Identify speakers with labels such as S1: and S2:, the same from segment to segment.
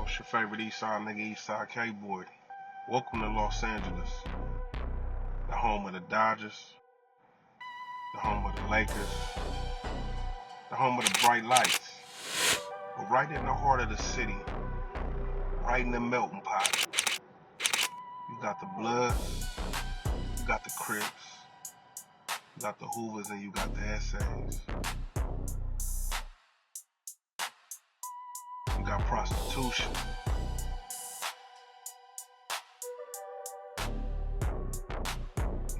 S1: It's your favorite Eastside nigga, Eastside K-Boy. Welcome to Los Angeles, the home of the Dodgers, the home of the Lakers, the home of the bright lights. But right in the heart of the city, right in the melting pot, you got the Bloods, you got the Crips, you got the Hoovers, and you got the Essays. You got prostitution.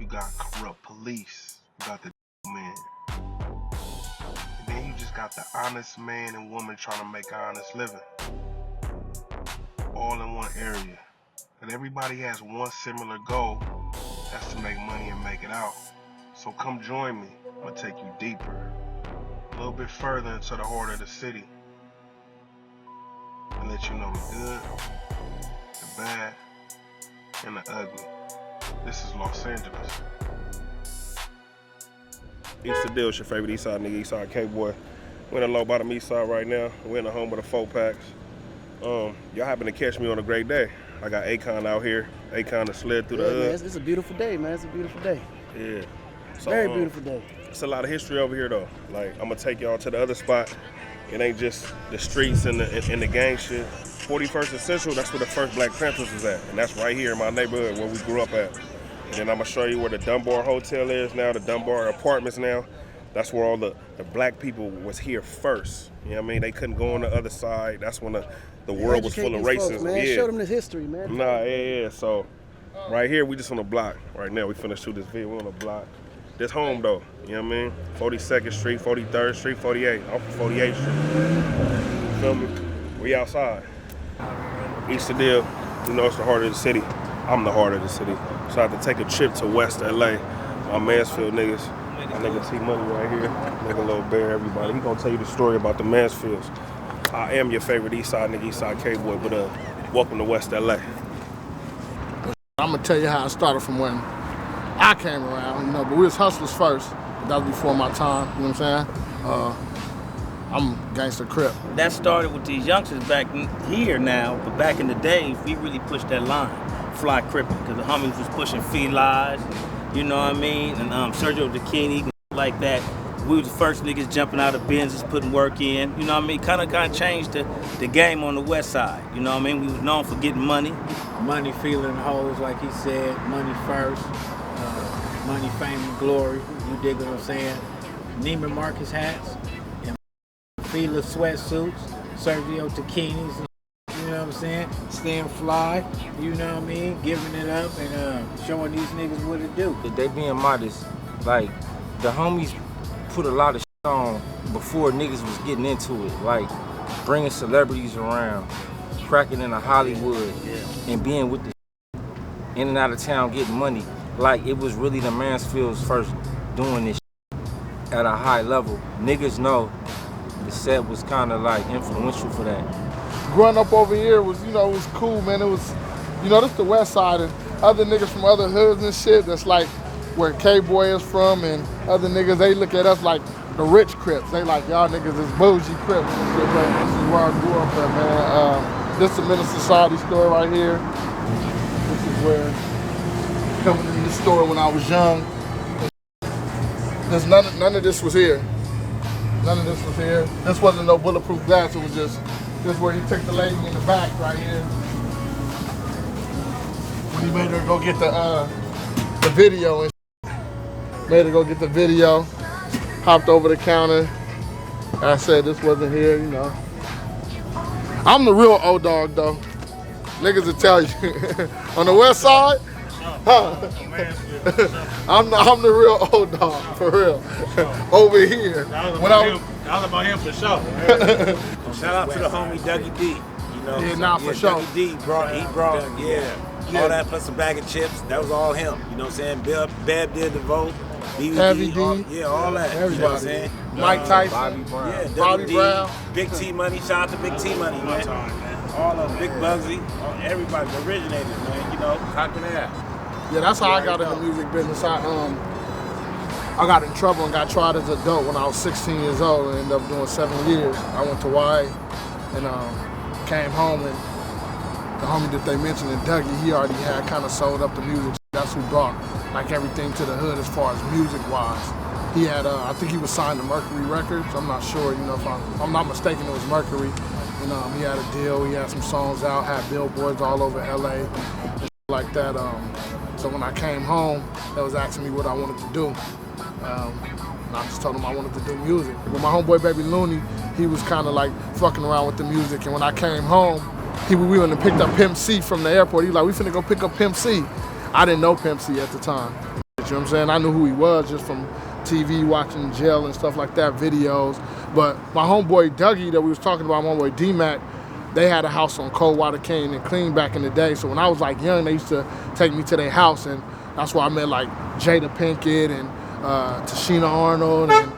S1: You got corrupt police. You got the man. And then you just got the honest man and woman trying to make an honest living. All in one area. And everybody has one similar goal. That's to make money and make it out. So come join me. I'm gonna take you deeper. A little bit further into the heart of the city. And let you know the good, the bad, and the ugly. This is Los Angeles. It's the deal. It's your favorite Eastside nigga, Eastside K-Boy. We're in the low bottom Eastside right now. We're in the home of the 4-packs. Y'all happen to catch me on a great day. I got Akon out here. Akon has slid through the hood.
S2: Man, it's a beautiful day, man. It's a beautiful day.
S1: Yeah. So,
S2: Very beautiful day.
S1: It's a lot of history over here, though. Like, I'm gonna take y'all to the other spot. It ain't just the streets and the gang shit. 41st and Central, that's where the first Black Panthers was at. And that's right here in my neighborhood where we grew up at. And then I'm gonna show you where the Dunbar Hotel is now, the Dunbar Apartments now. That's where all the black people was here first. You know what I mean? They couldn't go on the other side. That's when the world was full of racism.
S2: Folks, man.
S1: Yeah.
S2: Show them this history, man.
S1: Nah, yeah. So right here, we just on the block. Right now, we finna shoot this video. We're on the block. This home though, you know what I mean? 42nd Street, 43rd Street, 48, off of 48th Street. You feel me? We outside. East of Deal, you know it's the heart of the city. I'm the heart of the city. So I have to take a trip to West LA. My Mansfield niggas. My nigga T Money right here. Nigga Lil Bear, everybody. He gonna tell you the story about the Mansfields. I am your favorite Eastside nigga, Eastside K-Boy, but welcome to West LA.
S3: I'm gonna tell you how I started from when I came around, but we was hustlers first. That was before my time, you know what I'm saying? I'm gangster Crip.
S4: That started with these youngsters back here now, but back in the day, we really pushed that line, fly crippin', because the homies was pushing felines, you know what I mean? And Sergio Dakini, and like that. We was the first niggas jumping out of Benzes, putting work in, you know what I mean? Kind of changed the game on the west side, you know what I mean? We was known for getting money.
S5: Money, feeling hoes, like he said, money first. Money, fame, and glory, you dig what I'm saying? Neiman Marcus hats, and Fila sweatsuits, Sergio Takinis, you know what I'm saying? Staying fly, you know what I mean? Giving it up and showing these niggas what to do.
S6: They being modest, like the homies put a lot of shit on before niggas was getting into it, like bringing celebrities around, cracking into Hollywood, and being with the in and out of town getting money. Like, it was really the Mansfields first doing this at a high level. Niggas know the set was kind of like influential for that.
S3: Growing up over here was, it was cool, man. It was, this the west side, and other niggas from other hoods and shit, that's like where K-Boy is from, and other niggas, they look at us like the rich Crips. They like, y'all niggas is bougie Crips and shit, but this is where I grew up at, man. This is the Minister Society store right here. This is where coming in the store when I was young. None of this was here. None of this was here. This wasn't no bulletproof glass. It was just where he took the lady in the back right here. When he made her go get the video and made her go get the video. Hopped over the counter. I said this wasn't here, I'm the real old dog though. Niggas will tell you. On the west side, I'm the real old dog, for real. Over here.
S7: That was about him for sure.
S8: Shout out to the homie Dougie D.
S3: For sure.
S8: Dougie D brought all that plus a bag of chips. That was all him. You know what I'm saying? Beb did the vote.
S3: Heavy D.
S8: All that.
S3: Everybody.
S8: You know what I'm saying?
S3: Mike Tyson.
S6: Bobby Brown.
S8: Yeah,
S3: Bobby Brown.
S8: Big T Money. Shout out to Big T Money, man. All of Big Bugsy. Everybody, the originators, man. How can that?
S3: Yeah, that's how I got in the music business. I got in trouble and got tried as an adult when I was 16 years old and ended up doing 7 years. I went to Y and came home and the homie that they mentioned in Dougie, he already had kind of sold up the music. That's who brought like everything to the hood as far as music-wise. He had, I think he was signed to Mercury Records. I'm not sure, you know, if I'm not mistaken, it was Mercury. And he had a deal, he had some songs out, had billboards all over LA and shit like that. So when I came home, they was asking me what I wanted to do. And I just told them I wanted to do music. With my homeboy Baby Looney, he was kind of like fucking around with the music. And when I came home, we went and picked up Pimp C from the airport. He was like, we finna go pick up Pimp C. I didn't know Pimp C at the time. You know what I'm saying? I knew who he was just from TV, watching jail and stuff like that, videos. But my homeboy Dougie that we was talking about, my homeboy D-Mac, they had a house on Coldwater Canyon and Clean back in the day. So when I was like young, they used to take me to their house, and that's where I met like Jada Pinkett and Tashina Arnold and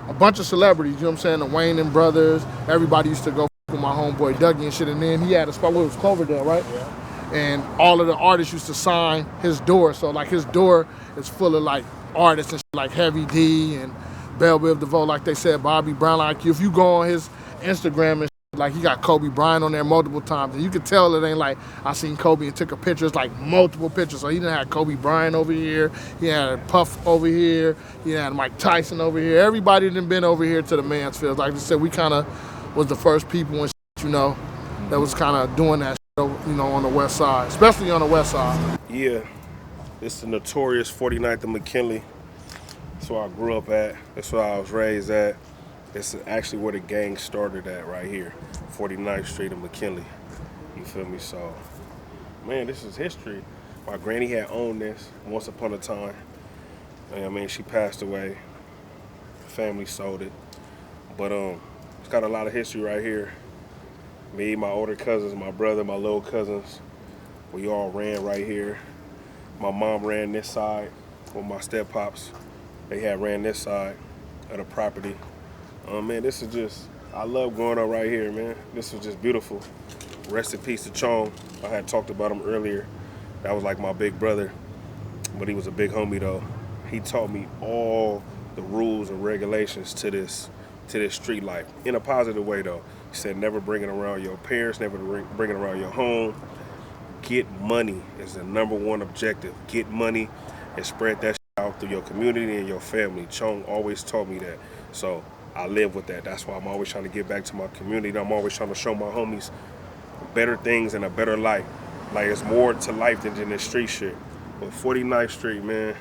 S3: a bunch of celebrities, you know what I'm saying? The Wayne brothers, everybody used to go with my homeboy Dougie and shit. And then he had a spot where it was Cloverdale, right? Yeah. And all of the artists used to sign his door. So like his door is full of like artists and shit, like Heavy D and Belle Biv DeVoe, like they said, Bobby Brown. Like if you go on his Instagram and shit, like he got Kobe Bryant on there multiple times. And you could tell it ain't like I seen Kobe and took a picture. It's like multiple pictures. So he done had Kobe Bryant over here. He had Puff over here. He had Mike Tyson over here. Everybody done been over here to the Mansfields. Like I said, we kind of was the first people and shit, you know, that was kind of doing that shit, you know, on the west side, especially on the west side.
S1: Yeah, it's the notorious 49th and McKinley. That's where I grew up at. That's where I was raised at. It's actually where the gang started at right here, 49th Street and McKinley. You feel me? So, man, this is history. My granny had owned this once upon a time. I mean, she passed away. Family sold it. But it's got a lot of history right here. Me, my older cousins, my brother, my little cousins, we all ran right here. My mom ran this side with my step-pops. They had ran this side of the property. Man, this is just, I love growing up right here, man. This was just beautiful. Rest in peace to Chong. I had talked about him earlier. That was like my big brother, but he was a big homie though. He taught me all the rules and regulations to this street life in a positive way though. He said never bring it around your parents, never bring it around your home. Get money is the #1 objective. Get money and spread that shit out through your community and your family. Chong always taught me that. So I live with that. That's why I'm always trying to get back to my community. I'm always trying to show my homies better things and a better life. Like it's more to life than just this street shit. But 49th Street, man.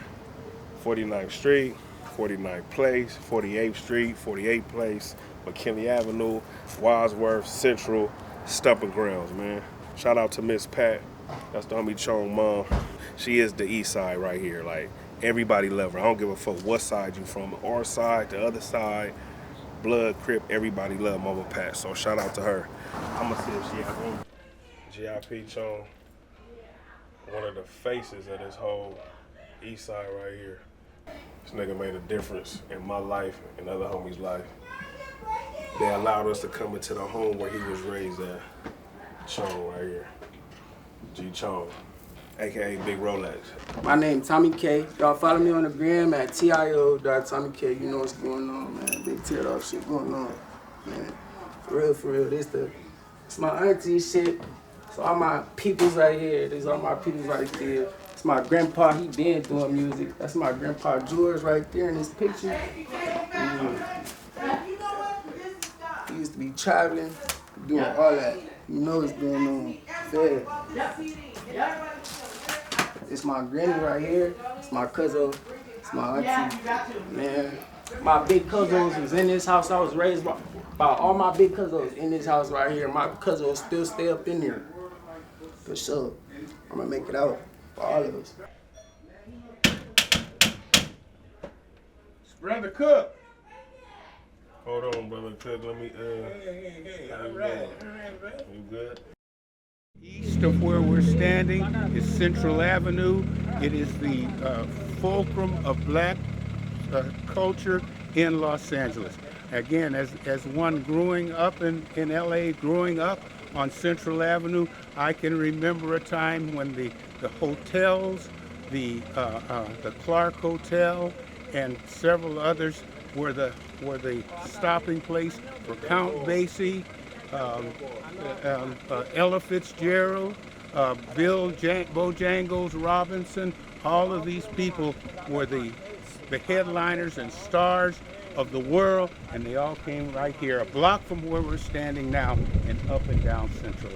S1: 49th Street, 49th Place, 48th Street, 48th Place, McKinley Avenue, Wadsworth, Central, Stumping Grounds, man. Shout out to Miss Pat. That's the homie Chong mom. She is the east side right here. Like, everybody love her. I don't give a fuck what side you from. Our side, the other side, Blood, Crip, everybody love Mama Pat. So shout out to her. I'm gonna see if she has one. G.I.P. Chong, one of the faces of this whole east side right here. This nigga made a difference in my life and other homies' life. They allowed us to come into the home where he was raised at. Chong right here. G Chong, aka Big Rolex.
S9: My name Tommy K. Y'all follow me on the gram at TIO.TommyK. You know what's going on, man. Big teared off shit going on, man. For real. It's my auntie shit. So all my peoples right here. These are my peoples right there. It's my grandpa, he been doing music. That's my grandpa George right there in this picture. He used to be traveling, doing all that. You know what's going on. Fair. It's my granny right here. It's my cousin. It's my auntie. Man, my big cousins was in this house. I was raised by all my big cousins in this house right here. My cousins still stay up in there. For sure. I'm gonna make it out for all of us.
S8: Brother Cook.
S1: Hold on, Brother Cook. Let me,
S8: All right.
S1: You good?
S10: East of where we're standing is Central Avenue. It is the fulcrum of black culture in Los Angeles. Again, as one growing up in LA, growing up on Central Avenue, I can remember a time when the hotels, the Clark Hotel, and several others were the stopping place for Count Basie Ella Fitzgerald, Bojangles Robinson. All of these people were the headliners and stars of the world, and they all came right here, a block from where we're standing now, and up and down Central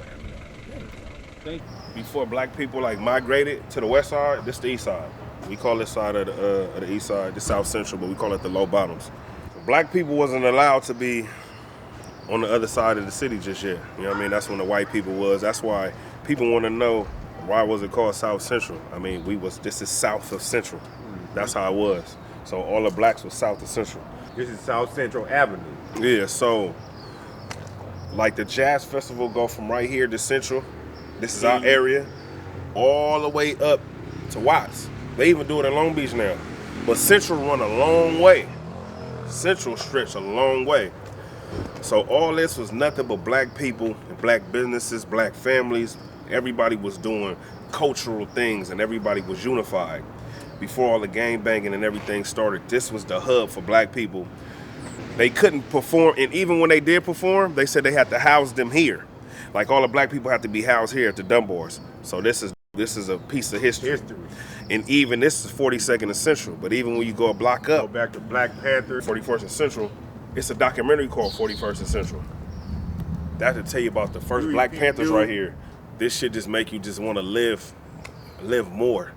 S10: Avenue.
S1: Before black people like migrated to the west side, this the east side. We call this side of the east side, the south central, but we call it the low bottoms. Black people wasn't allowed to be on the other side of the city just yet. You know what I mean? That's when the white people was. That's why people want to know why was it called South Central. I mean, this is south of Central. That's how it was. So all the blacks was south of Central.
S11: This is South Central Avenue.
S1: Yeah, so like the jazz festival go from right here to Central. This is our area, all the way up to Watts. They even do it in Long Beach now. But Central run a long way. Central stretch a long way. So all this was nothing but black people, black businesses, black families. Everybody was doing cultural things and everybody was unified. Before all the gang banging and everything started, this was the hub for black people. They couldn't perform, and even when they did perform, they said they had to house them here. Like all the black people have to be housed here at the Dunbars. So this is a piece of history. And even this is 42nd and Central, but even when you go a block up,
S11: Go back to Black Panther.
S1: 41st and Central, it's a documentary called 41st and Central. That to tell you about the first Black Panthers right here. This shit just make you just want to live more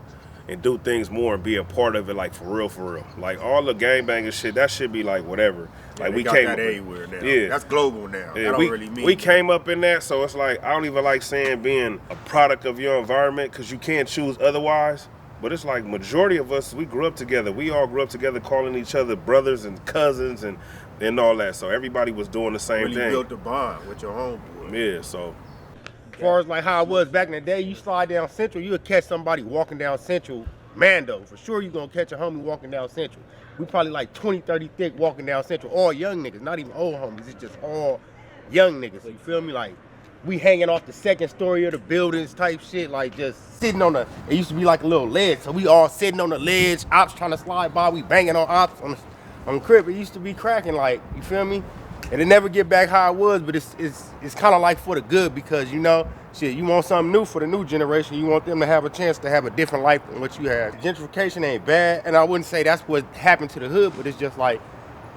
S1: and do things more and be a part of it, like for real. Like all the gangbanging shit, that should be like whatever. Like
S11: we
S1: came
S11: got
S1: up
S11: that everywhere now.
S1: Yeah.
S11: That's global now.
S1: Yeah,
S11: That don't really mean
S1: we came up in that, so it's like I don't even like saying being a product of your environment because you can't choose otherwise. But it's like majority of us, we grew up together. We all grew up together, calling each other brothers and cousins and all that. So everybody was doing the same
S11: really
S1: thing.
S11: built a bond with your homeboy.
S1: Yeah, so.
S12: As far as like how it was back in the day, you slide down Central, you would catch somebody walking down Central, Mando. For sure you gonna catch a homie walking down Central. We probably like 20, 30 thick walking down Central, all young niggas, not even old homies, it's just all young niggas. So you feel me? Like, we hanging off the second story of the buildings type shit, like just sitting on it used to be like a little ledge, so we all sitting on the ledge, ops trying to slide by, we banging on ops on Crips. It used to be cracking, like, you feel me? And it never get back how it was, but it's kind of like for the good because, you know, shit, you want something new for the new generation. You want them to have a chance to have a different life than what you had. Gentrification ain't bad, and I wouldn't say that's what happened to the hood, but it's just like,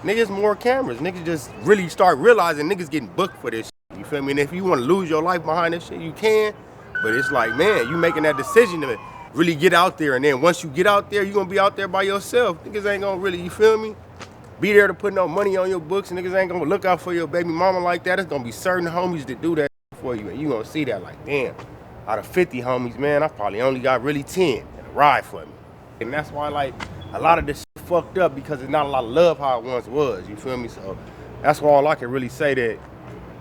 S12: niggas more cameras. Niggas just really start realizing niggas getting booked for this shit. You feel me? And if you want to lose your life behind this shit, you can. But it's like, man, you making that decision to really get out there. And then once you get out there, you going to be out there by yourself. Niggas ain't going to really, you feel me? Be there to put no money on your books. Niggas ain't going to look out for your baby mama like that. It's going to be certain homies that do that for you. And you going to see that like, damn, out of 50 homies, man, I probably only got really 10 that ride for me. And that's why, like, a lot of this shit fucked up because there's not a lot of love how it once was. You feel me? So that's all I can really say that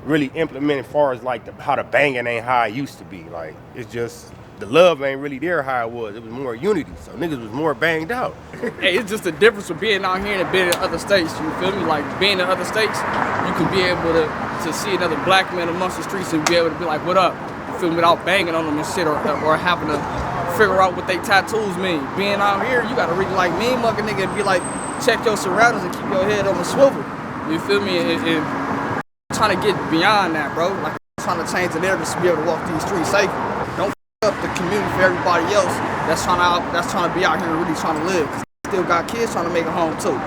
S12: really implement as far as like how the banging ain't how it used to be. Like, it's just the love ain't really there how it was. It was more unity. So niggas was more banged out.
S13: Hey, it's just the difference of being out here and being in other states. You feel me? Like being in other states, you can be able to see another black man amongst the streets and be able to be like, what up? You feel me? Without banging on them and shit or having to figure out what they tattoos mean. Being out here, you gotta really like mean mug a nigga and be like, check your surroundings and keep your head on the swivel. You feel me? And trying to get beyond that, bro. Like trying to change the narrative to be able to walk these streets safe. Don't f up the community for everybody else that's trying to be out here and really trying to live. Cause still got kids trying to make a home too.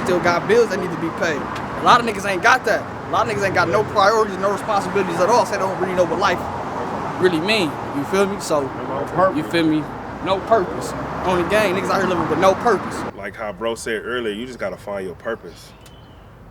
S13: Still got bills that need to be paid. A lot of niggas ain't got that. A lot of niggas ain't got no priorities, no responsibilities at all. So they don't really know what life really mean. You feel me? So you feel me? No purpose. On the gang, niggas out here living with no purpose.
S1: Like how bro said earlier, you just gotta find your purpose.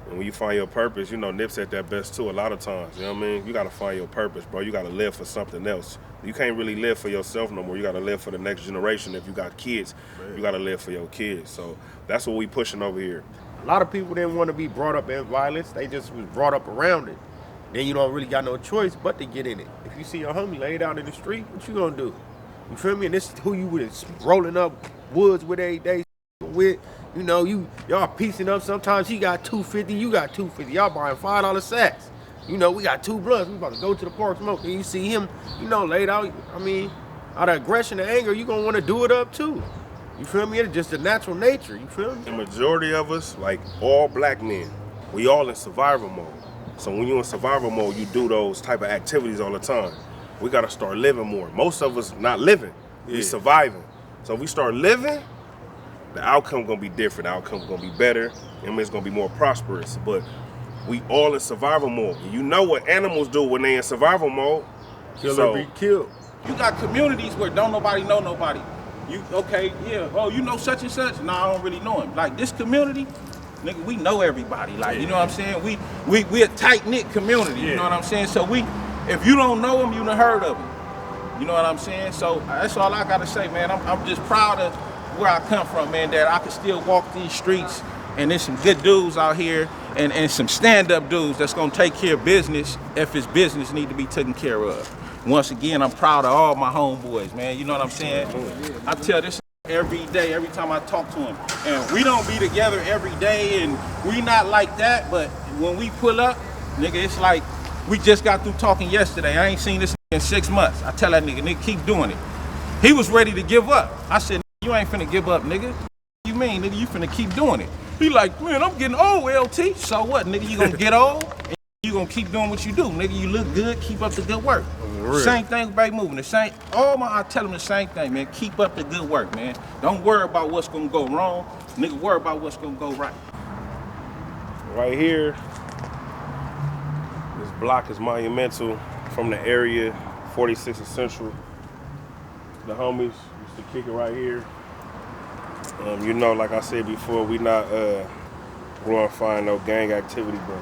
S1: And when you find your purpose, you know, Nip said that best too a lot of times, you know what I mean? You gotta find your purpose, bro. You gotta live for something else. You can't really live for yourself no more. You gotta live for the next generation. If you got kids, you gotta live for your kids. So that's what we pushing over here.
S12: A lot of people didn't want to be brought up in violence. They just was brought up around it. Then you don't really got no choice but to get in it. If you see your homie laid out in the street, what you gonna do? You feel me? And this is who you was rolling up woods with every day with. You know, y'all piecing up. Sometimes he got 250, you got 250. Y'all buying $5 sacks. You know, we got 2 blunts. We about to go to the park smoke. And you see him, you know, laid out. I mean, out of aggression and anger, you gonna want to do it up too. You feel me? It's just a natural nature. You feel me?
S1: The majority of us, like all black men, we all in survival mode. So when you're in survival mode, you do those type of activities all the time. We gotta start living more. Most of us not living, we surviving. So if we start living, the outcome gonna be different. The outcome gonna be better, and it's gonna be more prosperous. But we all in survival mode. You know what animals do when they in survival mode?
S11: Kill or be killed.
S8: You got communities where don't nobody know nobody. You okay? Yeah. Oh, you know such and such? Nah, I don't really know him. Like this community, nigga, we know everybody. Like you know what I'm saying? We a tight knit community. You know what I'm saying? So if you don't know him, you done heard of him. You know what I'm saying? So that's all I gotta say, man. I'm just proud of where I come from, man. That I can still walk these streets, and there's some good dudes out here, and some stand-up dudes that's gonna take care of business if his business need to be taken care of. Once again, I'm proud of all my homeboys, man. You know what I'm saying? I tell this every day, every time I talk to him. And we don't be together every day, and we not like that, but when we pull up, nigga, it's like we just got through talking yesterday. I ain't seen this in 6 months. I tell that nigga, keep doing it. He was ready to give up. I said, you ain't finna give up, nigga. What you mean, nigga? You finna keep doing it. He like, man, I'm getting old, LT. So what, nigga? You gonna get old? And you gonna keep doing what you do, nigga. You look good, keep up the good work. Same thing with baby moving. The same. I tell them the same thing, man. Keep up the good work, man. Don't worry about what's gonna go wrong, nigga. Worry about what's gonna go right.
S1: Right here, this block is monumental from the area, 46 and Central. The homies used to kick it right here. You know, like I said before, we not glorifying no gang activity, but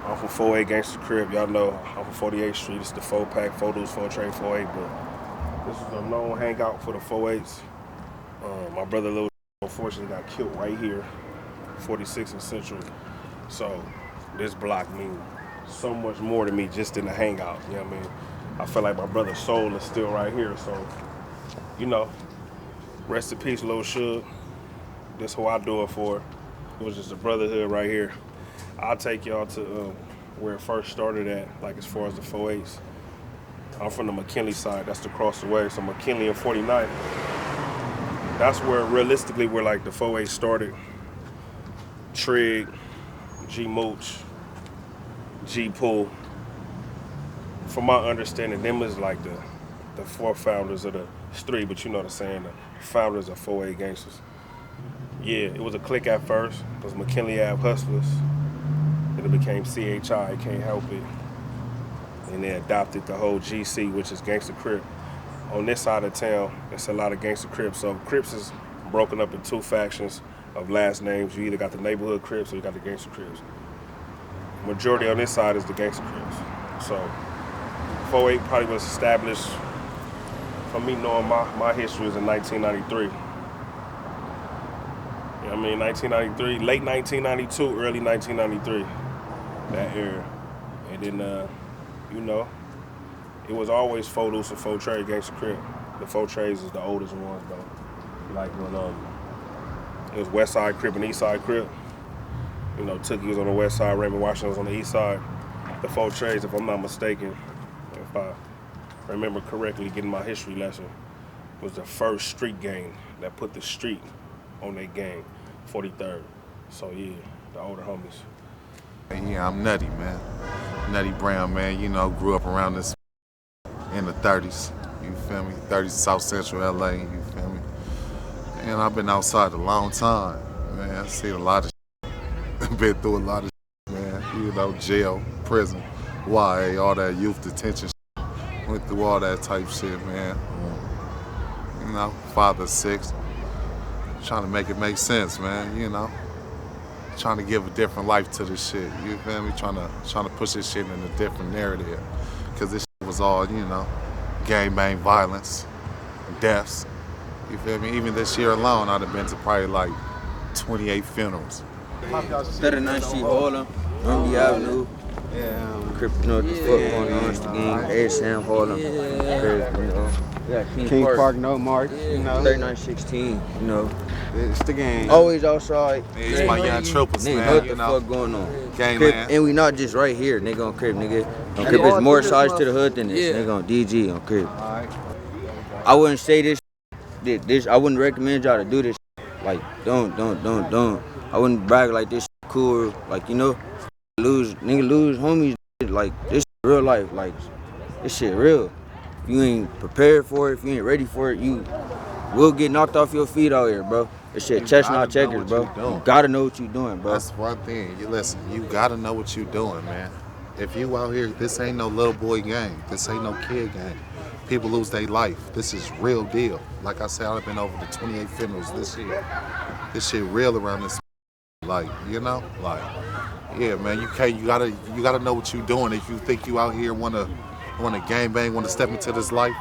S1: I'm from 48 Gangsters Crib. Y'all know I'm from 48th Street. It's the 4-pack, 4 dudes, 4 trade, 48. But this is a known hangout for the 48s. My brother Lil unfortunately got killed right here, 46 and Central. So this block means so much more to me just in the hangout. You know what I mean? I feel like my brother's soul is still right here. So, you know, rest in peace, Lil Suge. That's who I do it for. It was just a brotherhood right here. I'll take y'all to where it first started at, like as far as the 4-8s. I'm from the McKinley side, that's across the way. So McKinley and 49th, that's where realistically where like the 4-8 started. Trig, G Mooch, G Pool. From my understanding, them is like the 4 founders of the street, but you know the saying, the founders of 4-8 Gangsters. Yeah, it was a clique at first. It was McKinley Ave Hustlers. Then it became CHI, Can't Help It. And they adopted the whole GC, which is Gangster Crip. On this side of town, it's a lot of Gangster Crips. So Crips is broken up in 2 factions of last names. You either got the neighborhood Crips or you got the Gangster Crips. Majority on this side is the Gangster Crips. So 4-8 probably was established, for me knowing my history, was in 1993. I mean, 1993, late 1992, early 1993, that era. And then, you know, it was always 4 loose and 4 trade Gangster Crip. The 4 trades is the oldest ones, though. Like when it was West Side Crip and East Side Crip. You know, Tookie was on the west side, Raymond Washington was on the east side. The 4 trades, if I'm not mistaken, if I remember correctly, getting my history lesson, was the first street gang that put the street on their gang, 43rd. So yeah, the older homies.
S14: Yeah, I'm Nutty, man. Nutty Brown, man. You know, grew up around this in the 30s. You feel me? 30s, South Central LA. You feel me? And I've been outside a long time, man. I've seen a lot of shit. Been through a lot of shit, man. You know, jail, prison, YA, all that youth detention shit. Went through all that type shit, man. You know, father 6. Trying to make it make sense, man, you know. Trying to give a different life to this shit, you feel me? Trying to push this shit in a different narrative. Cause this shit was all, you know, gang-bang violence, deaths, you feel me? Even this year alone, I'd have been to probably like 28 funerals.
S15: 39th Street, Harlem, Lundy Avenue. Crip, you know what the fuck going on, it's the gang, ASM, Harlem. You know. Yeah, King Park, no March, you know. 3916, you know. It's the gang. Always outside.
S14: Yeah, it's my young troopers,
S15: nigga,
S14: man.
S15: Know what
S14: you
S15: the
S14: know.
S15: fuck going on?
S14: Gangland.
S15: And we not just right here, nigga, on Crip, nigga. On Crip, there's more sides to the hood than this, nigga, on DG, on Crip.
S14: Alright.
S15: I wouldn't say this, I wouldn't recommend y'all to do this. Like, don't. I wouldn't brag like this cool, like, you know. lose homies, like, this real life, like, this shit real. If you ain't prepared for it, if you ain't ready for it, you will get knocked off your feet out here, bro. This shit chestnut checkers, bro. You gotta know what you doing, bro.
S14: That's one thing. You listen, you gotta know what you doing, man. If you out here, this ain't no little boy game. This ain't no kid game. People lose their life. This is real deal. Like I said, I've been over the 28 funerals this year. This shit real around this. Like, you know, like, yeah, man. You gotta know what you doing. If you think you out here wanna gangbang, wanna step into this life,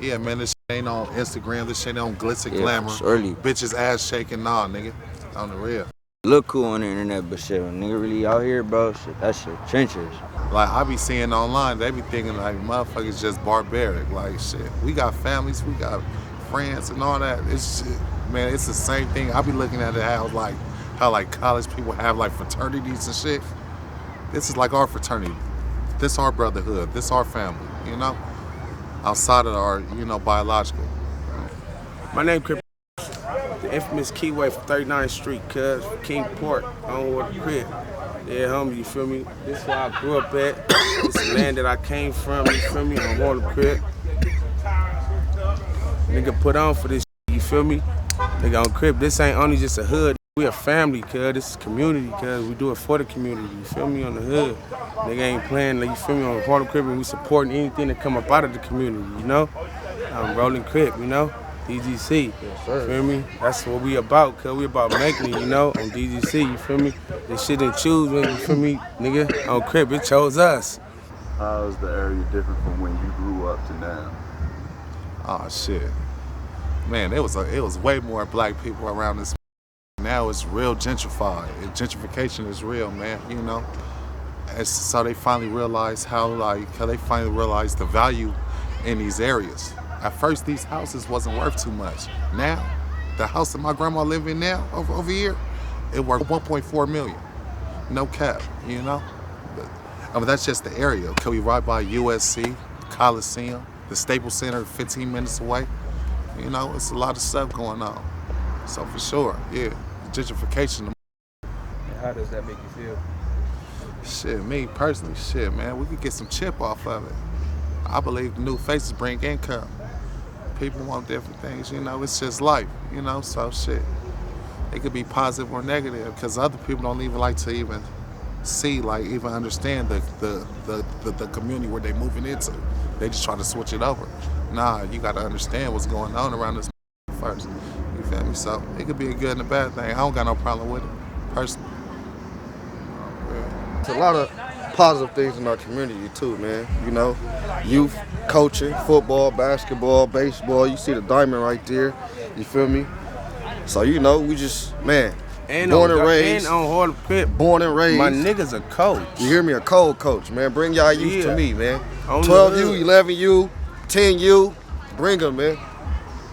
S14: yeah, man. This shit ain't on Instagram. This shit ain't on glitz and glamour.
S15: Early.
S14: Bitches ass shaking, nah, nigga. On the real.
S15: Look cool on the internet, but shit, when nigga really out here, bro, shit, that shit trenches.
S14: Like, I be seeing online, they be thinking like motherfuckers just barbaric. Like, shit, we got families, we got friends and all that. It's shit, man, it's the same thing. I be looking at it how like college people have like fraternities and shit. This is like our fraternity. This our brotherhood. This our family, you know? Outside of our, you know, biological.
S16: My name Crips. The infamous Keyway from 39th Street, cuz Kingport, on with the crib. Yeah, homie, you feel me? This is where I grew up at. This is the land that I came from, you feel me? On Water Crib. Nigga put on for this shit, you feel me? Nigga on Crib, this ain't only just a hood. We a family, cuz. This is community, cuz. We do it for the community, you feel me? On the hood. Nigga ain't playing, like, you feel me? On Water Crib, and we supporting anything that come up out of the community, you know? Rolling Crib, you know? DGC, yes, feel me? That's what we about, cuz we about making it, you know, on DGC, you feel me? This shit didn't choose me, you feel me, nigga? On Crip, it chose us.
S17: How is the area different from when you grew up to now?
S14: Oh shit, man, it was way more black people around this. Now it's real gentrified. Gentrification is real, man. You know, and so they finally realized how they finally realized the value in these areas. At first, these houses wasn't worth too much. Now, the house that my grandma live in now, over here, it worth 1.4 million. No cap, you know? But that's just the area. Can we ride by USC, Coliseum, the Staples Center 15 minutes away? You know, it's a lot of stuff going on. So for sure, yeah, gentrification.
S17: And how does that make you feel?
S14: Shit, me personally, shit, man, we could get some chip off of it. I believe the new faces bring income. People want different things, you know, it's just life, you know, so shit. It could be positive or negative because other people don't even like to even see, like, even understand the community where they moving into. They just try to switch it over. Nah, you got to understand what's going on around this first. You feel me? So it could be a good and a bad thing. I don't got no problem with it, personally.
S18: It's a lot of positive things in our community too, man. You know, youth, coaching, football, basketball, baseball. You see the diamond right there. You feel me? So, you know, we just, man,
S16: and
S18: born
S16: on,
S18: and raised.
S16: And on Hard Crip.
S18: Born and raised.
S16: My nigga's a coach.
S18: You hear me? A cold coach, man. Bring y'all youth to me, man.
S16: 12U,
S18: 11U, 10U. Bring them, man.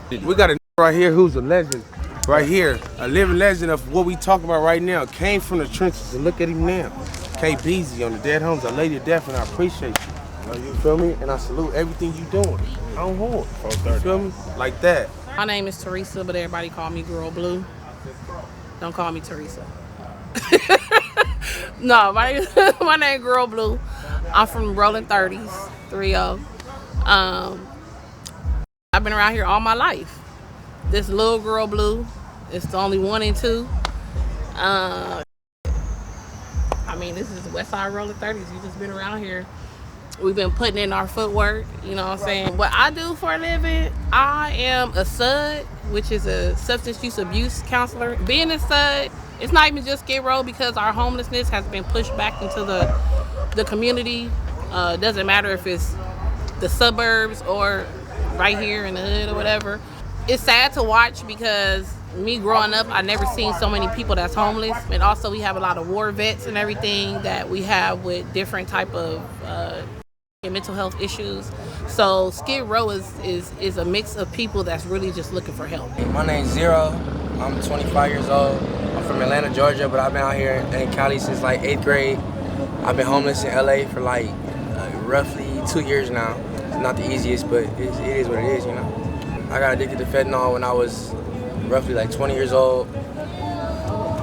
S16: We got a right here who's a legend. Right here, a living legend of what we talking about right now. Came from the trenches, and look at him now. KBZ on the Dead Homes, a lady of death, and I appreciate you. You feel me? And I salute everything you doing. On Hard. You feel me? Like that.
S19: My name is Teresa, but everybody call me Girl Blue. Don't call me Teresa. No, my name Girl Blue. I'm from Rolling 30s, 3-0. I've been around here all my life. This little Girl Blue, it's the only 1 and 2. I mean, this is Westside Rolling 30s. We just been around here. We've been putting in our footwork, you know what I'm saying? What I do for a living, I am a SUD, which is a substance use abuse counselor. Being a SUD, it's not even just Skid Row because our homelessness has been pushed back into the community. Doesn't matter if it's the suburbs or right here in the hood or whatever. It's sad to watch because me growing up, I never seen so many people that's homeless. And also we have a lot of war vets and everything that we have with different type of mental health issues. So Skid Row is a mix of people that's really just looking for help.
S20: My name's Zero. I'm 25 years old. I'm from Atlanta, Georgia, but I've been out here in Cali since like 8th grade. I've been homeless in LA for like roughly 2 years now. It's not the easiest, but it is what it is, you know. I got addicted to fentanyl when I was roughly like 20 years old.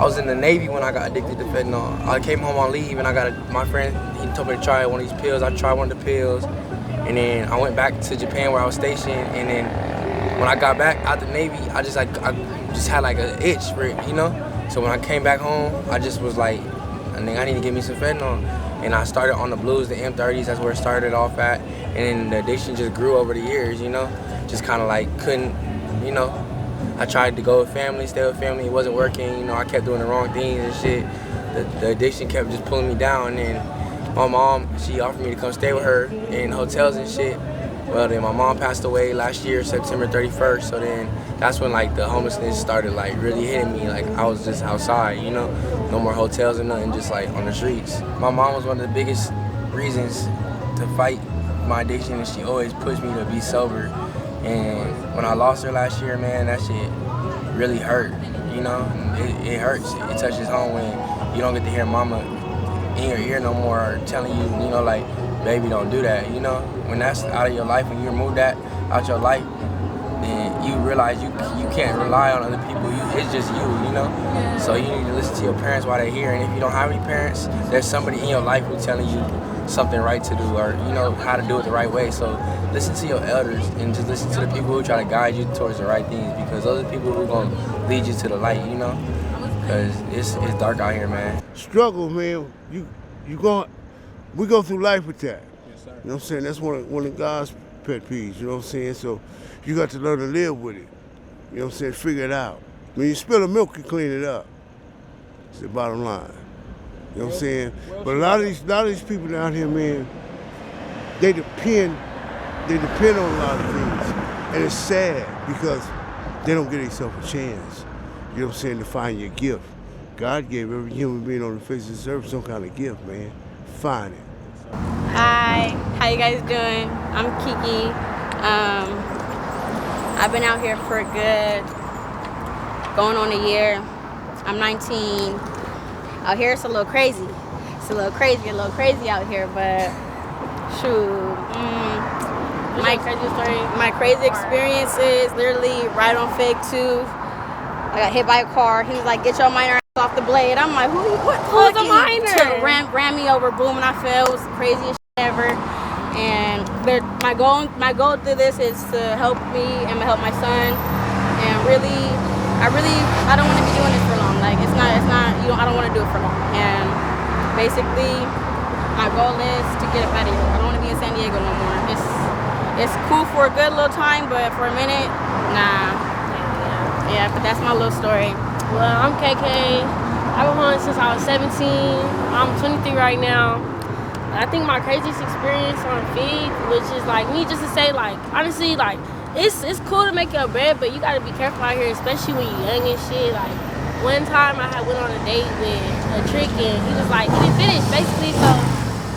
S20: I was in the Navy when I got addicted to fentanyl. I came home on leave and I got my friend, he told me to try one of these pills. I tried one of the pills and then I went back to Japan where I was stationed, and then when I got back out the Navy, I just had like an itch for it, you know? So when I came back home, I just was like, I need to get me some fentanyl. And I started on the blues, the M30s, that's where it started off at. And then the addiction just grew over the years, you know? Just kind of like couldn't, you know? I tried to go with family, stay with family, it wasn't working, you know? I kept doing the wrong things and shit. The addiction kept just pulling me down. And my mom, she offered me to come stay with her in hotels and shit. Well, then my mom passed away last year, September 31st. So then that's when like the homelessness started like really hitting me. Like I was just outside, you know, no more hotels or nothing, just like on the streets. My mom was one of the biggest reasons to fight my addiction, and she always pushed me to be sober. And when I lost her last year, man, that shit really hurt, you know? It hurts, it touches home when you don't get to hear mama in your ear no more or telling you, you know, like, baby, don't do that, you know? When that's out of your life, when you remove that out your life, then you realize you can't rely on other people. It's just you know? So you need to listen to your parents while they're here. And if you don't have any parents, there's somebody in your life who's telling you something right to do, or you know how to do it the right way. So listen to your elders and just listen to the people who try to guide you towards the right things, because those are the people who are gonna lead you to the light, you know? Because it's dark out here, man.
S21: Struggle, man. We go through life with that.
S16: Yes, sir.
S21: You know what I'm saying? That's one of God's pet peeves, you know what I'm saying? So you got to learn to live with it. You know what I'm saying? Figure it out. When you spill the milk, you clean it up. It's the bottom line. You know what I'm saying? But a lot of these people down here, man, they depend on a lot of things. And it's sad because they don't give themselves a chance, you know what I'm saying, to find your gift. God gave every human being on the face of this earth some kind of gift, man. Find it.
S22: Hi, how you guys doing? I'm Kiki. I've been out here for a good, going on a year. I'm 19. Out here it's a little crazy. It's a little crazy out here, but shoot. My crazy experience is literally right on Fig 2. I got hit by a car. He was like, get your minor ass off the blade. I'm like, who's a minor? Ran me over, boom, and I fell. It was the craziest shit ever. And my goal through this is to help me and help my son. And I don't want to be doing this for long. Like I don't want to do it for long. And basically, my goal is to get up out of here. I don't want to be in San Diego no more. It's cool for a good little time, but for a minute, nah. Yeah, but that's my little story.
S23: Well, I'm KK. I've been home since I was 17. I'm 23 right now. I think my craziest experience on Feed, which is like me, just to say, like, honestly, like, it's cool to make your bread, but you gotta be careful out here, especially when you're young and shit. Like, one time I went on a date with a trick, and he was like, he didn't finish, basically, so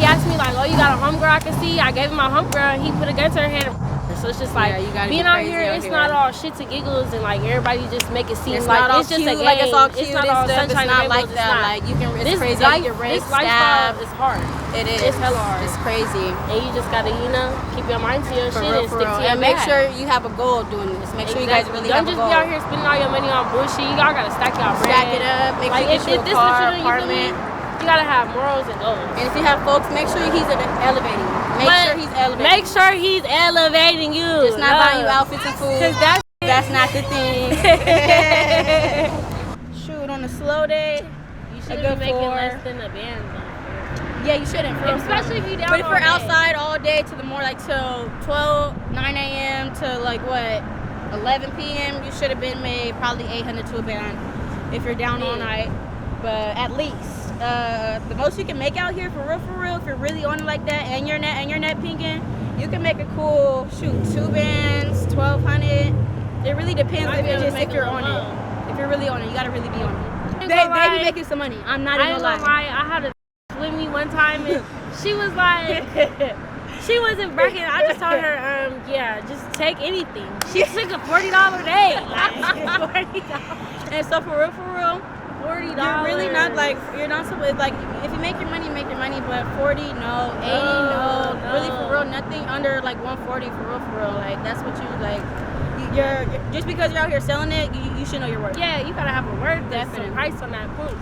S23: he asked me, like, oh, you got a homegirl I can see? I gave him my homegirl, and he put a gun to her hand. So it's just like, being out here, it's not all shit to giggles, and like everybody just make it seem like it's just a game.
S22: Like it's all cute,
S23: it's not all sunshine.
S22: It's not like that. Like you can, it's crazy. You get raped, stabbed.
S23: It's hard.
S22: It is.
S23: It's hella hard.
S22: It's crazy.
S23: And you just gotta, keep your mind to your shit and stick to your
S22: and make sure you have a goal doing this. Make sure you guys really have a goal.
S23: Don't just be out here spending all your money on bullshit. You all gotta stack your bread.
S22: Stack it up. Make sure you get you a car, apartment.
S23: You gotta have morals and goals.
S22: And if you have folks, make sure he's elevating you. Make sure he's elevating you.
S23: Just
S22: not buying you outfits and food.
S23: Cause
S22: that's not the thing. Shoot, on a slow day,
S23: you shouldn't be making less than a band.
S22: Yeah, you shouldn't.
S23: Especially if you down.
S22: But if we're outside all day to the more like till 9 a.m. to like what, 11 p.m., you should have been made probably 800 to a band if you're down all night. But at least. The most you can make out here, for real, if you're really on it like that, and you're net pinking, you can make a cool, 2 bands, 1,200. It really depends if you're on it. If you're really on it, you gotta really be on it. They be making some money. I'm not even gonna lie.
S23: I had a with me one time, and she was like, she wasn't bragging. I just told her, just take anything. She took a $40 day. Like, $40.
S22: And so for real,
S23: $40.
S22: You're really not like, you're not supposed, like, if you make your money, but 40, no, 80, no. Really, for real, nothing under like 140, for real. Like, that's what you, like, you're just because you're out here selling it, you should know your worth.
S23: Yeah, you gotta have a word, definitely. Some price on that punch.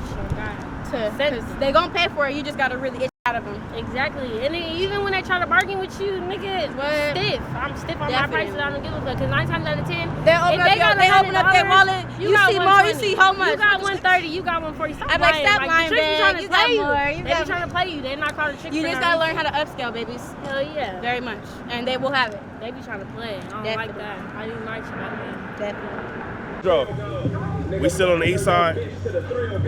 S22: They gonna pay for it, you just gotta really itch out of them.
S23: Exactly. And then even when they try to bargain with you, nigga, stiff. I'm stiff on my prices. I don't give a fuck. Because 9 times out of 10,
S22: they open up their wallet. You see more, you see how much.
S23: You got 130, you got 140. Stop
S22: I'm
S23: lying.
S22: like, stop lying,
S23: man.
S22: You got more.
S23: They be trying to play you. They're not called a trick.
S22: You just gotta learn how to upscale, babies.
S23: Hell yeah.
S22: Very much. And they will have it.
S23: They be trying to play. I don't like that. I do nice about that.
S22: Definitely.
S1: Joe, we still on the east side.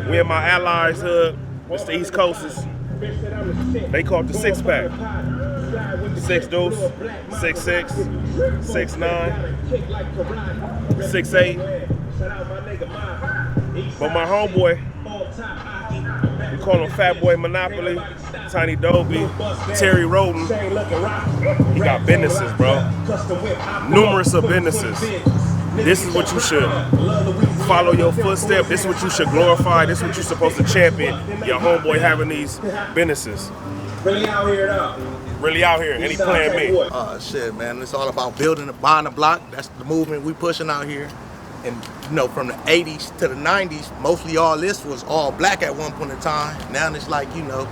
S1: We in my allies hood. It's the East Coasters. They call it the 6-pack. 6 deuce, 6'6", 6'9", 6'8". But my homeboy, we call him Fat Boy Monopoly, Tiny Dobie, Terry Roden. He got businesses, bro. Numerous of businesses. This is what you should follow your footsteps. This is what you should glorify. This is what you're supposed to champion. Your homeboy having these businesses.
S2: Really out here though.
S1: Really out here, and he playing me.
S2: Shit, man, it's all about building and buying a block. That's the movement we pushing out here. And you know, from the 80s to the 90s, mostly all this was all black at one point in time. Now it's like, you know,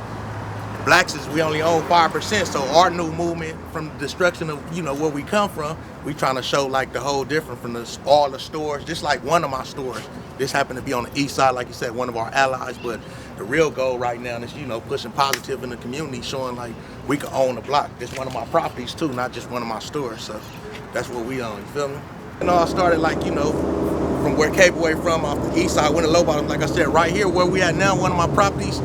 S2: blacks is, we only own 5%, so our new movement from the destruction of, you know, where we come from, we trying to show like the whole different from all the stores, just like one of my stores. This happened to be on the east side, like you said, one of our allies, but the real goal right now is, you know, pushing positive in the community, showing like we can own a block. It's one of my properties too, not just one of my stores, so that's what we own, you feel me? And all started like, you know, from where K-Boy from, off the east side, went to low bottom, like I said, right here where we at now, one of my properties,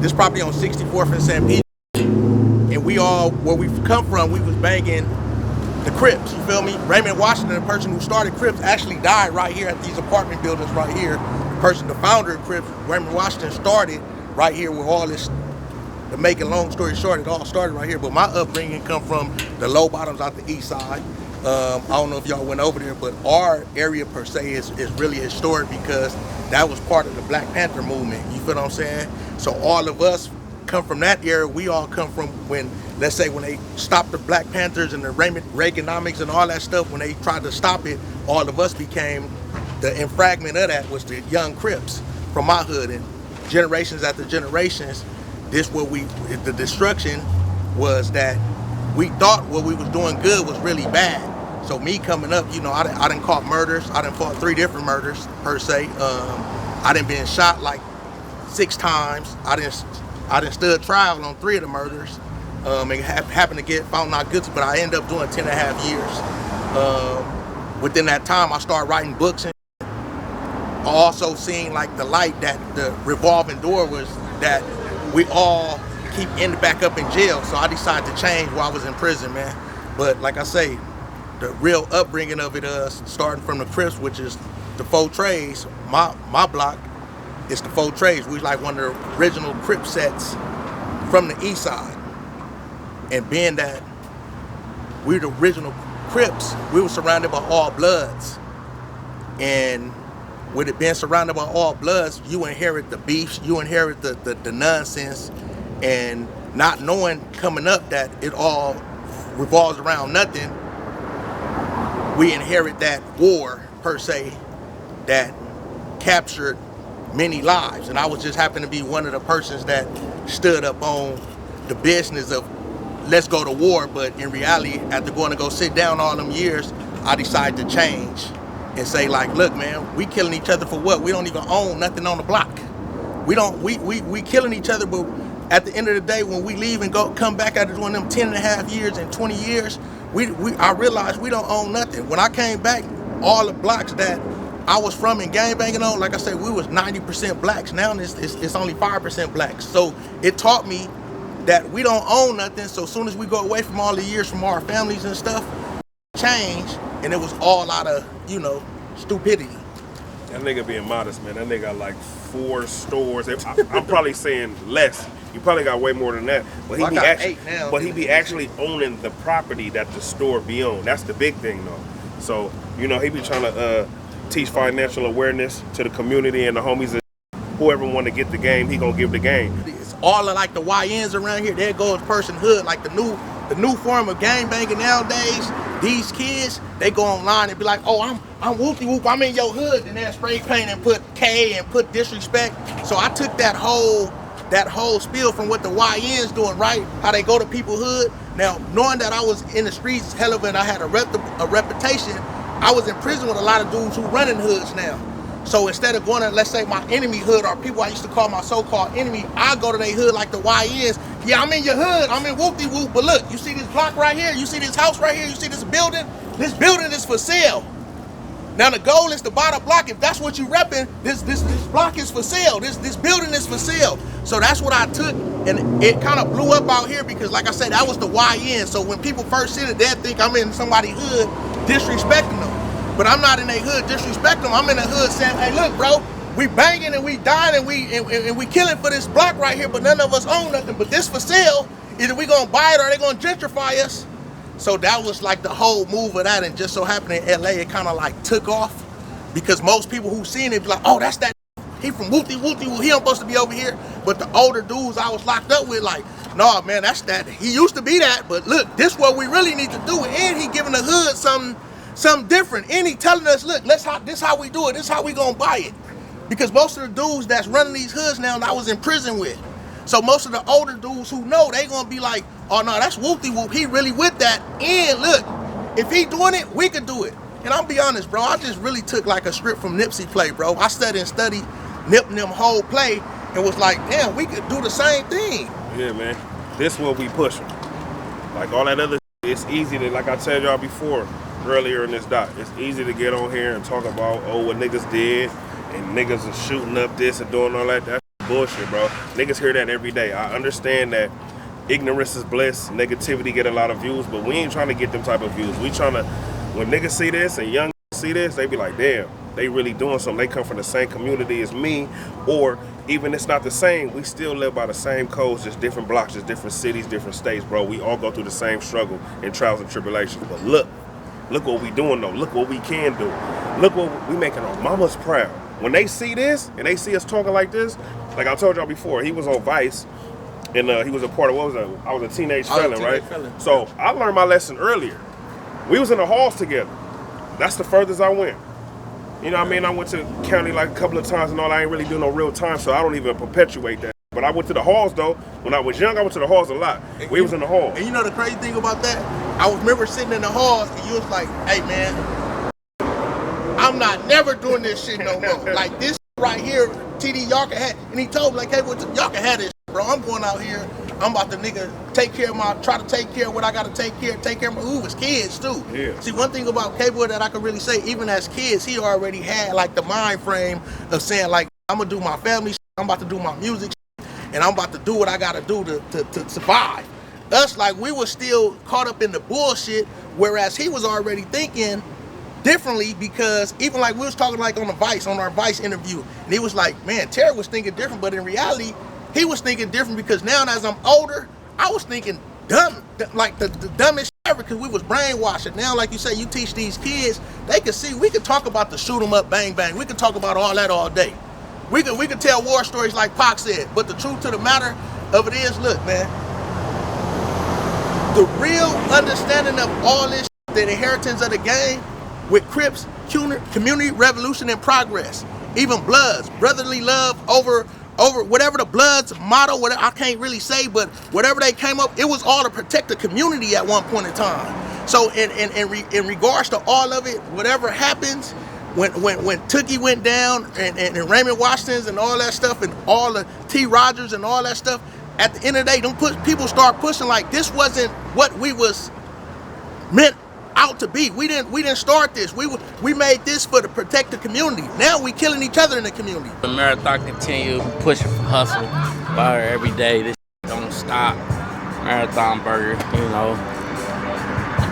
S2: this property on 64th and San Pedro, and we all, where we come from, we was banging the Crips, you feel me? Raymond Washington, the person who started Crips, actually died right here at these apartment buildings right here. The person, the founder of Crips, Raymond Washington, started right here with all this, to make a long story short, it all started right here, but my upbringing come from the low bottoms out the east side. I don't know if y'all went over there, but our area per se is really historic because that was part of the Black Panther movement, you feel what I'm saying? So all of us come from that era. We all come from when, let's say, when they stopped the Black Panthers and the Reaganomics and all that stuff, when they tried to stop it, all of us became, the infragment of that was the young Crips from my hood. And generations after generations, the destruction was that we thought what we was doing good was really bad. So me coming up, you know, I done caught murders. I done fought 3 different murders per se. I done been shot like 6 times. I done stood trial on 3 of the murders. And happened to get found not guilty, but I ended up doing 10.5 years. Within that time, I started writing books and also seeing like the light that the revolving door was, that we all keep ending back up in jail. So I decided to change while I was in prison, man. But like I say, the real upbringing of it, starting from the Crips, which is the 4 Trays, my block, it's the 4 Trays. We like one of the original Crip sets from the east side. And being that we're the original Crips, we were surrounded by all bloods. And with it being surrounded by all bloods, you inherit the beefs, you inherit the nonsense, and not knowing coming up that it all revolves around nothing, we inherit that war per se that captured many lives. And I was just happened to be one of the persons that stood up on the business of let's go to war, but in reality, after going to go sit down all them years, I decided to change and say like, look man, we killing each other for what? We don't even own nothing on the block. We killing each other, but at the end of the day, when we leave and come back after doing them 10.5 years and 20 years, I realized we don't own nothing. When I came back, all the blocks that I was from and gangbanging on, like I said, we was 90% blacks. Now it's only 5% blacks. So it taught me that we don't own nothing. So as soon as we go away from all the years from our families and stuff, change, and it was all out of, you know, stupidity.
S1: That nigga being modest, man. That nigga got like 4 stores. I'm probably saying less. You probably got way more than that. But he be actually owning the property that the store be on. That's the big thing though. So, you know, he be trying to teach financial awareness to the community and the homies. And whoever want to get the game, he gonna give the game.
S2: It's all of like the YNs around here. There goes personhood, like the new form of gang banging nowadays. These kids, they go online and be like, oh, I'm whoopty whoop, I'm in your hood, and they'll spray paint and put K and put disrespect. So I took that whole spiel from what the YNs doing, right? How they go to people's hood. Now, knowing that I was in the streets, hell of it, and I had a reputation, I was in prison with a lot of dudes who running hoods now. So instead of going to, let's say, my enemy hood or people I used to call my so-called enemy, I go to their hood like the YNs. Yeah, I'm in your hood, I'm in whoop-de-whoop, but look, you see this block right here, you see this house right here, you see this building? This building is for sale. Now the goal is to buy the block. If that's what you repping, this block is for sale. This building is for sale. So that's what I took, and it kind of blew up out here because, like I said, that was the YN. So when people first see it, they'll think I'm in somebody's hood disrespecting them. But I'm not in a hood disrespecting them. I'm in a hood saying, hey, look, bro, we banging and we dying and we killing for this block right here, but none of us own nothing. But this for sale. Either we gonna buy it or they gonna gentrify us. So that was like the whole move of that, and just so happened in LA, it kind of like took off because most people who seen it be like, oh, that's that, he from whoopty-whoopty, he don't supposed to be over here. But the older dudes I was locked up with like, no, man, that's that, he used to be that, but look, this what we really need to do. And he giving the hood something different. And he telling us, look, this how we do it, this how we gonna buy it. Because most of the dudes that's running these hoods now, I was in prison with. So most of the older dudes who know, they gonna be like, oh no, that's whoop-de-whoop, he really with that. And look, if he doing it, we could do it. And I'll be honest, bro, I just really took like a script from Nipsey play, bro. I studied Nip and them whole play and was like, damn, we could do the same thing.
S1: Yeah, man, this what we pushing. Like all that other shit, it's easy to, like I told y'all before, earlier in this doc, it's easy to get on here and talk about, oh, what niggas did, and niggas are shooting up this and doing all that. That's bullshit, bro. Niggas hear that every day. I understand that ignorance is bliss, negativity get a lot of views, but we ain't trying to get them type of views. We trying to, when niggas see this and young see this, they be like, damn, they really doing something. They come from the same community as me, or even it's not the same, we still live by the same codes, just different blocks, just different cities, different states, bro. We all go through the same struggle and trials and tribulations. But look what we doing though. Look what we can do. Look what we making our mamas proud. When they see this and they see us talking like this, like I told y'all before, he was on Vice, and he was a part of, what was that? I was a teenage felon, right? So I learned my lesson earlier. We was in the halls together. That's the furthest I went. You know what I mean? I went to county like a couple of times and all. I ain't really do no real time, so I don't even perpetuate that. But I went to the halls though. When I was young, I went to the halls a lot. We was in the halls.
S2: And you know the crazy thing about that? I remember sitting in the halls and you was like, hey man, I'm not never doing this shit no more. Like this right here, TD, y'all can have, and he told me like, hey, y'all can have this shit, bro. I'm going out here, I'm about to try to take care of what I gotta take care of my, ooh, it's kids too.
S1: Yeah.
S2: See, one thing about K-Boy that I can really say, even as kids, he already had like the mind frame of saying like, I'm gonna do my family shit, I'm about to do my music shit, and I'm about to do what I gotta do to survive. Us, like, we were still caught up in the bullshit, whereas he was already thinking differently, because even like we was talking like on our Vice interview, and he was like, man, Terry was thinking different, but in reality, he was thinking different because now as I'm older, I was thinking dumb, like the dumbest shit ever, because we was brainwashing. Now, like you say, you teach these kids, they can see, we could talk about the shoot 'em up, bang, bang. We could talk about all that all day. We could tell war stories like Pac said, but the truth to the matter of it is, look, man, the real understanding of all this shit, the inheritance of the game, with Crips, community revolution and progress, even Bloods, brotherly love over whatever the Bloods motto, whatever, I can't really say, but whatever they came up, it was all to protect the community at one point in time. So in regards to all of it, whatever happens, when Tookie went down and Raymond Washington's and all that stuff, and all the T. Rogers and all that stuff, at the end of the day, people start pushing like this wasn't what we was meant out to be. We didn't start this. We made this to protect the community. Now we killing each other in the community.
S4: The marathon continue pushing for hustle. Buy her every day. This don't stop. Marathon burger, you know.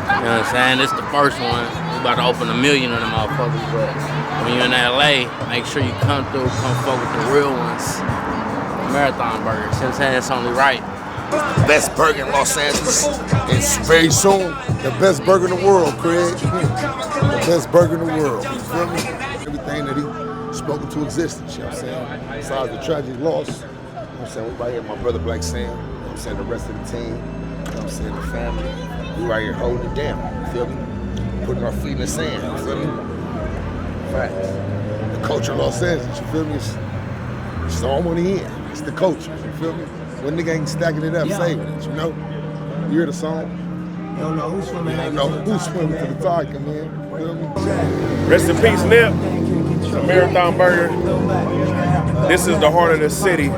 S4: You know what I'm saying? This is the first one. We about to open 1 million of them motherfuckers, but when you're in LA, make sure you come through, come fuck with the real ones. Marathon burger. See what I'm saying? It's only right.
S5: The best burger in Los Angeles. It's very soon.
S7: The best burger in the world, Craig. The best burger in the world. You feel me?
S3: everything that he spoke into existence, you know what I'm saying? Besides the tragic loss, you know what I'm saying? We right here with my brother Black Sam, you know what I'm saying? The rest of the team, you know what I'm saying? The family. We right here holding it down, you feel me? Putting our feet in the sand, you feel me? Facts. The culture of Los Angeles, you feel me? It's all on the end. It's the culture, you feel me? When nigga ain't stacking it up, saving it, you know? You hear the song? You don't know who's swimming. You don't know who's swimming to the tiger, man. You feel me?
S1: Rest in peace, Nip. The Marathon Burger. This is the heart of the city.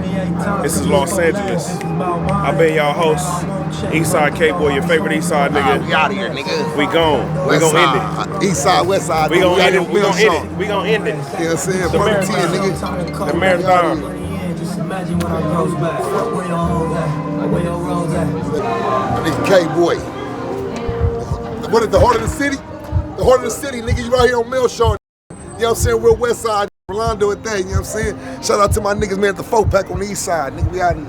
S1: This is Los Angeles. I've been y'all host, Eastside K-Boy, your favorite Eastside nigga.
S2: We out of here, nigga.
S1: We gone. We gonna end it.
S3: Eastside, Westside.
S1: We gonna end it. We gonna end it. We gonna end it.
S3: You know what I'm saying? The
S1: Marathon.
S3: nigga.
S1: The Marathon.
S6: Imagine when I goes back. Where your hoes at? Where your roads at?
S3: Nigga K-Boy. What is the heart of the city? The heart of the city, nigga. You right here on Milshaw. You know what I'm saying? We're West Side. Rolando at that. You know what I'm saying? Shout out to my niggas, man, at the 4-pack on the East Side. Nigga, we out here.